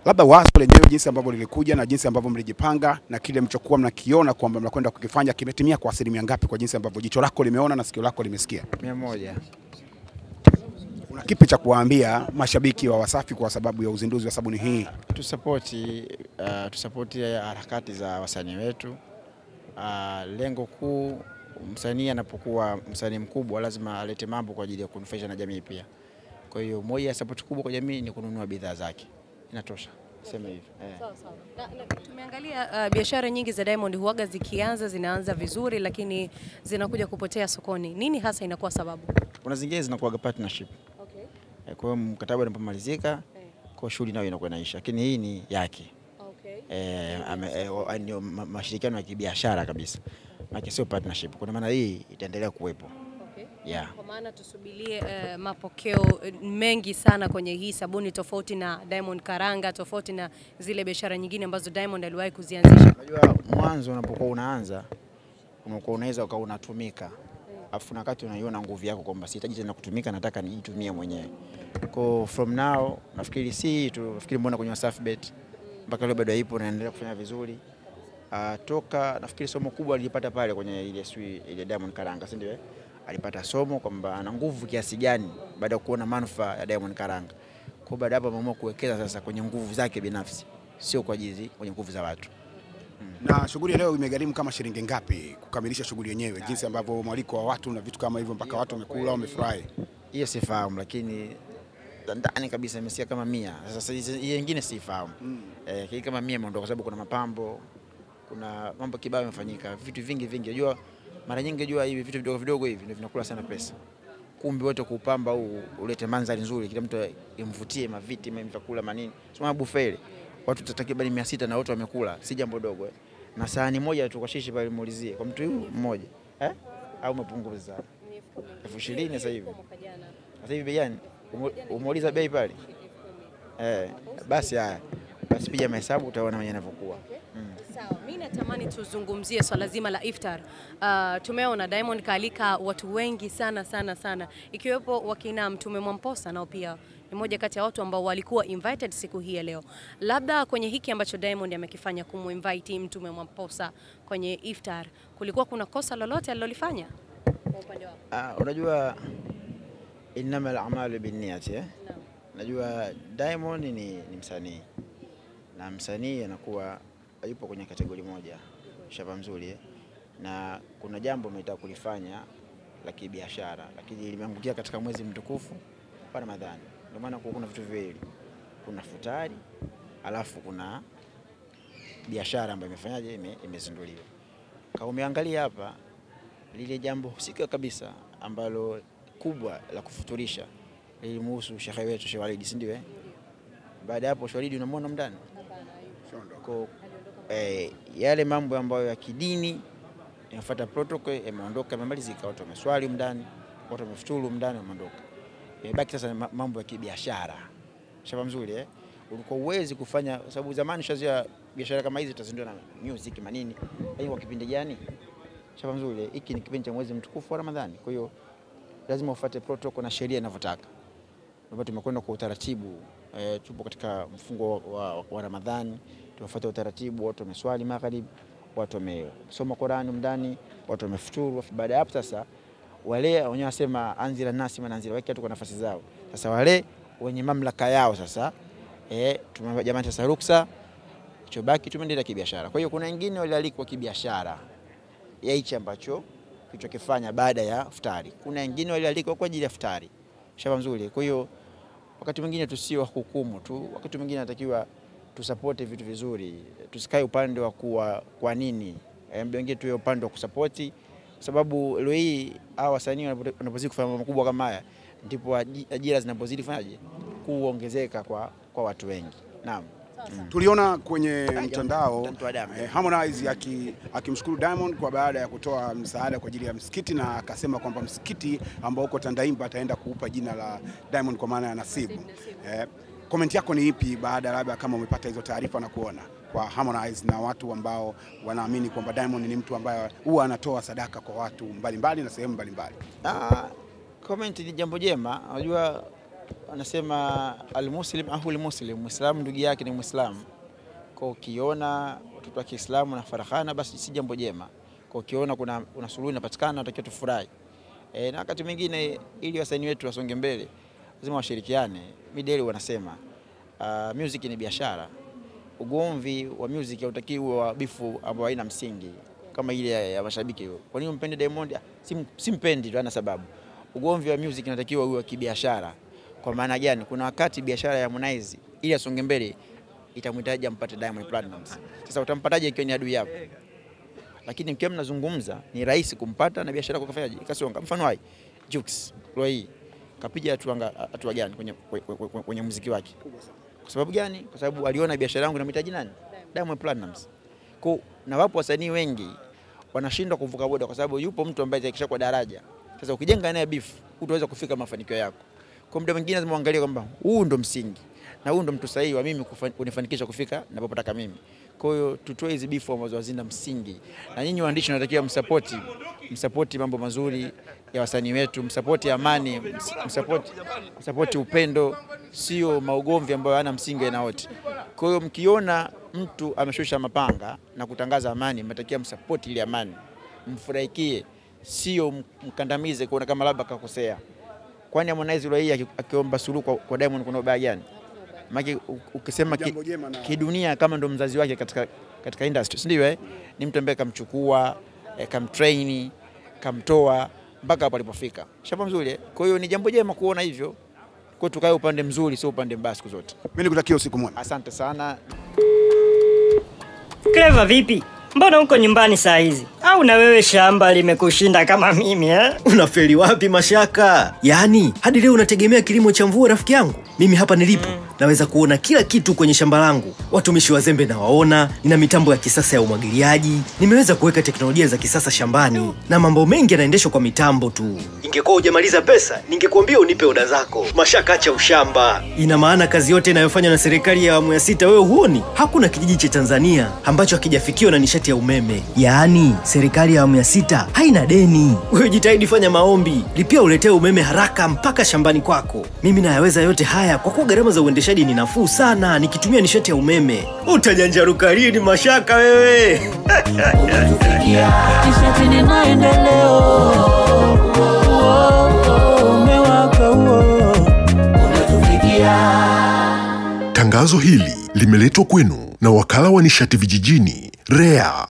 Labda wazo lenyewe jinsi ambavyo lilikuja na jinsi ambavyo mlijipanga na kile mlichokuwa mnakiona kwamba mnakwenda kukifanya kimetimia kwa asilimia ngapi kwa jinsi ambavyo jicho lako limeona na sikio lako limesikia? 100. Una kipi cha kuwaambia mashabiki wa Wasafi kwa sababu ya uzinduzi wa sabuni hii? Tusapoti harakati za wasanii wetu. Lengo kuu, msanii anapokuwa msanii mkubwa lazima alete mambo kwa ajili ya kunufaisha na jamii pia. Kwa hiyo moja ya support kubwa kwa jamii ni kununua bidhaa zake. Inatosha. Sema hivyo. Sawa sawa. Na tumeangalia biashara nyingi za Diamond huaga zikianza zinaanza vizuri lakini zinakuja kupotea sokoni. Nini hasa inakuwa sababu? Kuna zingine zinakuwa partnership. Okay. Kwa hiyo mkataba unapomalizika, kwa shughuli nayo inakuwa inaisha. Lakini hii ni yake. Okay. Ndio mashirikiano ya kibiashara kabisa. Maana sio partnership. Kwa maana hii itaendelea kuwepo. Yeah. Kwa maana tusubirie mapokeo mengi sana kwenye hii sabuni, tofauti na Diamond Karanga, tofauti na zile biashara nyingine ambazo Diamond aliwahi kuzianzisha. Unajua mwanzo unapokuwa unaanza unakuwa unaweza ukawa unatumika. Afu na wakati unaiona nguvu yako kwamba sihitaji tena kutumika, nataka nijitumie mwenyewe. Kwa from now nafikiri nafikiri mbona kwenye Wasafi Bet mpaka leo bado ipo na inaendelea kufanya vizuri. Toka nafikiri somo kubwa alipata pale kwenye ile Diamond Karanga, si ndio? Alipata somo kwamba ana nguvu kiasi gani baada ya kuona manufaa ya Diamond Karanga. Kwa baada hapo ameamua kuwekeza sasa kwenye nguvu zake binafsi, sio kwa ajili kwenye nguvu za watu. Na shughuli leo imegharimu kama shilingi ngapi kukamilisha shughuli yenyewe, jinsi ambavyo mwaliko wa watu na vitu kama hivyo mpaka watu wamekula wamefurahi? Hiyo sifahamu, lakini ndani kabisa imesikia kama 100. Sasa hiyo nyingine sifahamu. Kama 100 imeondoka kwa sababu kuna mapambo, kuna mambo kibao yamefanyika, vitu vingi. Unajua mara nyingi hivi vitu vidogo vidogo hivi ndio vinakula sana pesa. Kumbi wote kupamba au ulete mandhari nzuri, kila mtu imvutie, maviti, vyakula manini. Sio buffet. Watu takriban 600 na wote wamekula, si jambo dogo. Na sahani moja tu kwa shishi pale muulizie kwa mtu mmoja. Au umepunguza? 20,000 sasa hivi. Sasa hivi bei gani? Umeuliza bei pale? Basi haya. Basi piga mahesabu utaona mwenyewe yanavyokuwa. Sawa, mimi natamani tuzungumzie swala zima la iftar. Tumeona Diamond kaalika watu wengi sana ikiwepo wakina Mtume Mwamposa, nao pia ni moja kati ya watu ambao walikuwa invited siku hii ya leo. Labda kwenye hiki ambacho Diamond amekifanya kuminvite Mtume Mwamposa kwenye iftar, kulikuwa kuna kosa lolote alilolifanya kwa upande wako? Unajua innamal a'malu binniyati. Najua Diamond ni msanii. Na msanii anakuwa yupo kwenye kategori moja, shaba mzuri na kuna jambo umetaka kulifanya la kibiashara, lakini limeangukia katika mwezi mtukufu wa Ramadhani. Ndio maana kuna vitu viwili, kuna futari alafu kuna biashara ambayo imezinduliwa. Kama umeangalia hapa lile jambo husika kabisa ambalo kubwa la kufuturisha lilimhusu shekhe wetu Sheikh Walid, si ndio? Baada hapo Sheikh Walid unamwona ndani. Kwa yale mambo ambayo ya kidini inafuata protocol yameondoka, yamemalizika, watu wameswali ndani, watu wamefuturu ndani, wameondoka. Imebaki sasa mambo ya kibiashara. Shaba mzuri ulikuwa uwezi kufanya, sababu zamani shazia biashara kama hizi tutazindua na music manini. Lakini kwa kipindi gani? Shaba mzuri, hiki ni kipindi cha mwezi mtukufu wa Ramadhani. Kwa hiyo lazima ufuate protocol na sheria inavyotaka. Ndio tumekwenda kwa utaratibu. Tupo katika mfungo wa Ramadhani, tumefuata utaratibu, watu wameswali maghrib, watu wamesoma Qur'an ndani, watu wamefuturu. Baada hapo sasa wale wenyewe wasema anzila nasi mananzila, wake tu kwa nafasi zao. Sasa wale wenye mamlaka yao sasa jamani sasa ruksa chobaki tumeendelea kibiashara. Kwa hiyo kuna wengine walialikwa kibiashara ya hichi ambacho kilichokifanya baada ya iftari. Kuna wengine walialikwa kwa ajili ya iftari. Shaba nzuri. Kwa hiyo wakati mwingine tusiwe hukumu tu, wakati mwingine natakiwa tusupport vitu vizuri, tusikae upande wa kwa nini, wengine tuwe upande wa kusupport, sababu leo hii hawa wasanii wanapozidi kufanya mambo makubwa kama haya ndipo ajira zinapozidi fanyaje kuongezeka kwa watu wengi. Naam. Tuliona kwenye mtandao Harmonize akimshukuru Diamond kwa baada ya kutoa msaada kwa ajili ya msikiti, na akasema kwamba msikiti ambao uko Tandaimba ataenda kuupa jina la Diamond kwa maana ya Nasibu. Comment yako ni ipi baada labda kama umepata hizo taarifa na kuona kwa Harmonize na watu ambao wanaamini kwamba Diamond ni mtu ambaye huwa anatoa sadaka kwa watu mbalimbali na sehemu mbalimbali? Comment ni jambo jema. Unajua Wanasema al-muslim ahul muslim, Muislamu ndugu yake ni Muislamu. Kwa ukiona watoto wa Kiislamu na farahana basi si jambo jema. Kwa ukiona kuna suluhu inapatikana unatakiwa tufurahi. Na wakati mwingine ili wasanii wetu wasonge mbele lazima washirikiane. Mideli wanasema music ni biashara. Ugomvi wa music hautakiwi wa bifu ambao haina msingi kama ile ya mashabiki. Kwa nini mpende Diamond? Simpendi tu ana sababu. Ugomvi wa music unatakiwa uwe kibiashara. Kwa maana gani? Kuna wakati biashara ya Harmonize ili asonge mbele itamhitaji ampate Diamond Platnumz. Sasa utampataje ikiwa ni adui yako? Lakini mkiwa mnazungumza ni rahisi kumpata na biashara yako kafanyaje ikasonga. Mfano hai Jux Roy kapiga hatua gani kwenye muziki wake? Kwa sababu gani? Kwa sababu aliona biashara yangu inamhitaji nani? Diamond Platnumz. Kwa na wapo wasanii wengi wanashindwa kuvuka boda kwa sababu yupo mtu ambaye atakisha kwa daraja. Sasa ukijenga naye beef utaweza kufika mafanikio yako. Kwa muda mwingine lazima uangalie kwamba huu ndo msingi na huu ndo mtu sahihi wa mimi kunifanikisha kufika ninapotaka mimi. Kwa hiyo tutoe hizi beef ambazo hazina msingi. Na nyinyi waandishi tunatakiwa msupport mambo mazuri ya wasanii wetu, msupport amani, msupport upendo, sio maugomvi ambayo hayana msingi na wote. Kwa hiyo mkiona mtu ameshusha mapanga na kutangaza amani, mnatakiwa msupport ile amani. Mfurahikie, sio mkandamize kuona kama labda kakosea. Kwani Harmonize yule hii akiomba suluhu kwa Diamond kuna ubaya gani? Maana ukisema kidunia kama ndo mzazi wake katika industry, si ndio Ni mtu ambaye kamchukua, kamtrain, kamtoa mpaka hapo alipofika. Shamba mzuri Kwa hiyo ni jambo jema kuona hivyo. Kwa tukae upande mzuri sio upande mbaya siku zote. Mimi nikutakia usiku mwema. Asante sana. Clever vipi? Mbona uko nyumbani saa hizi? Au na wewe shamba limekushinda kama mimi Unafeli wapi Mashaka? Yaani hadi leo unategemea kilimo cha mvua rafiki yangu? Mimi hapa nilipo naweza kuona kila kitu kwenye shamba langu. Watumishi wazembe na waona, nina mitambo ya kisasa ya umwagiliaji, nimeweza kuweka teknolojia za kisasa shambani na mambo mengi yanaendeshwa kwa mitambo tu. Ingekuwa hujamaliza pesa, ningekuambia unipe oda zako. Mashaka acha ushamba. Ina maana kazi yote inayofanywa na serikali ya awamu ya 6 wewe huoni? Hakuna kijiji cha Tanzania ambacho hakijafikiwa na nishati ya umeme. Yaani serikali ya awamu ya 6 haina deni. Wewe jitahidi fanya maombi, lipia uletee umeme haraka mpaka shambani kwako. Mimi nayaweza yote haya kwa kuwa gharama za uendeshaji ni nafuu sana nikitumia nishati ya umeme. Utajanjaruka lini Mashaka wewe? Nishati ni maendeleo. Umewaka unatufikia. Tangazo hili limeletwa kwenu na wakala wa nishati vijijini REA.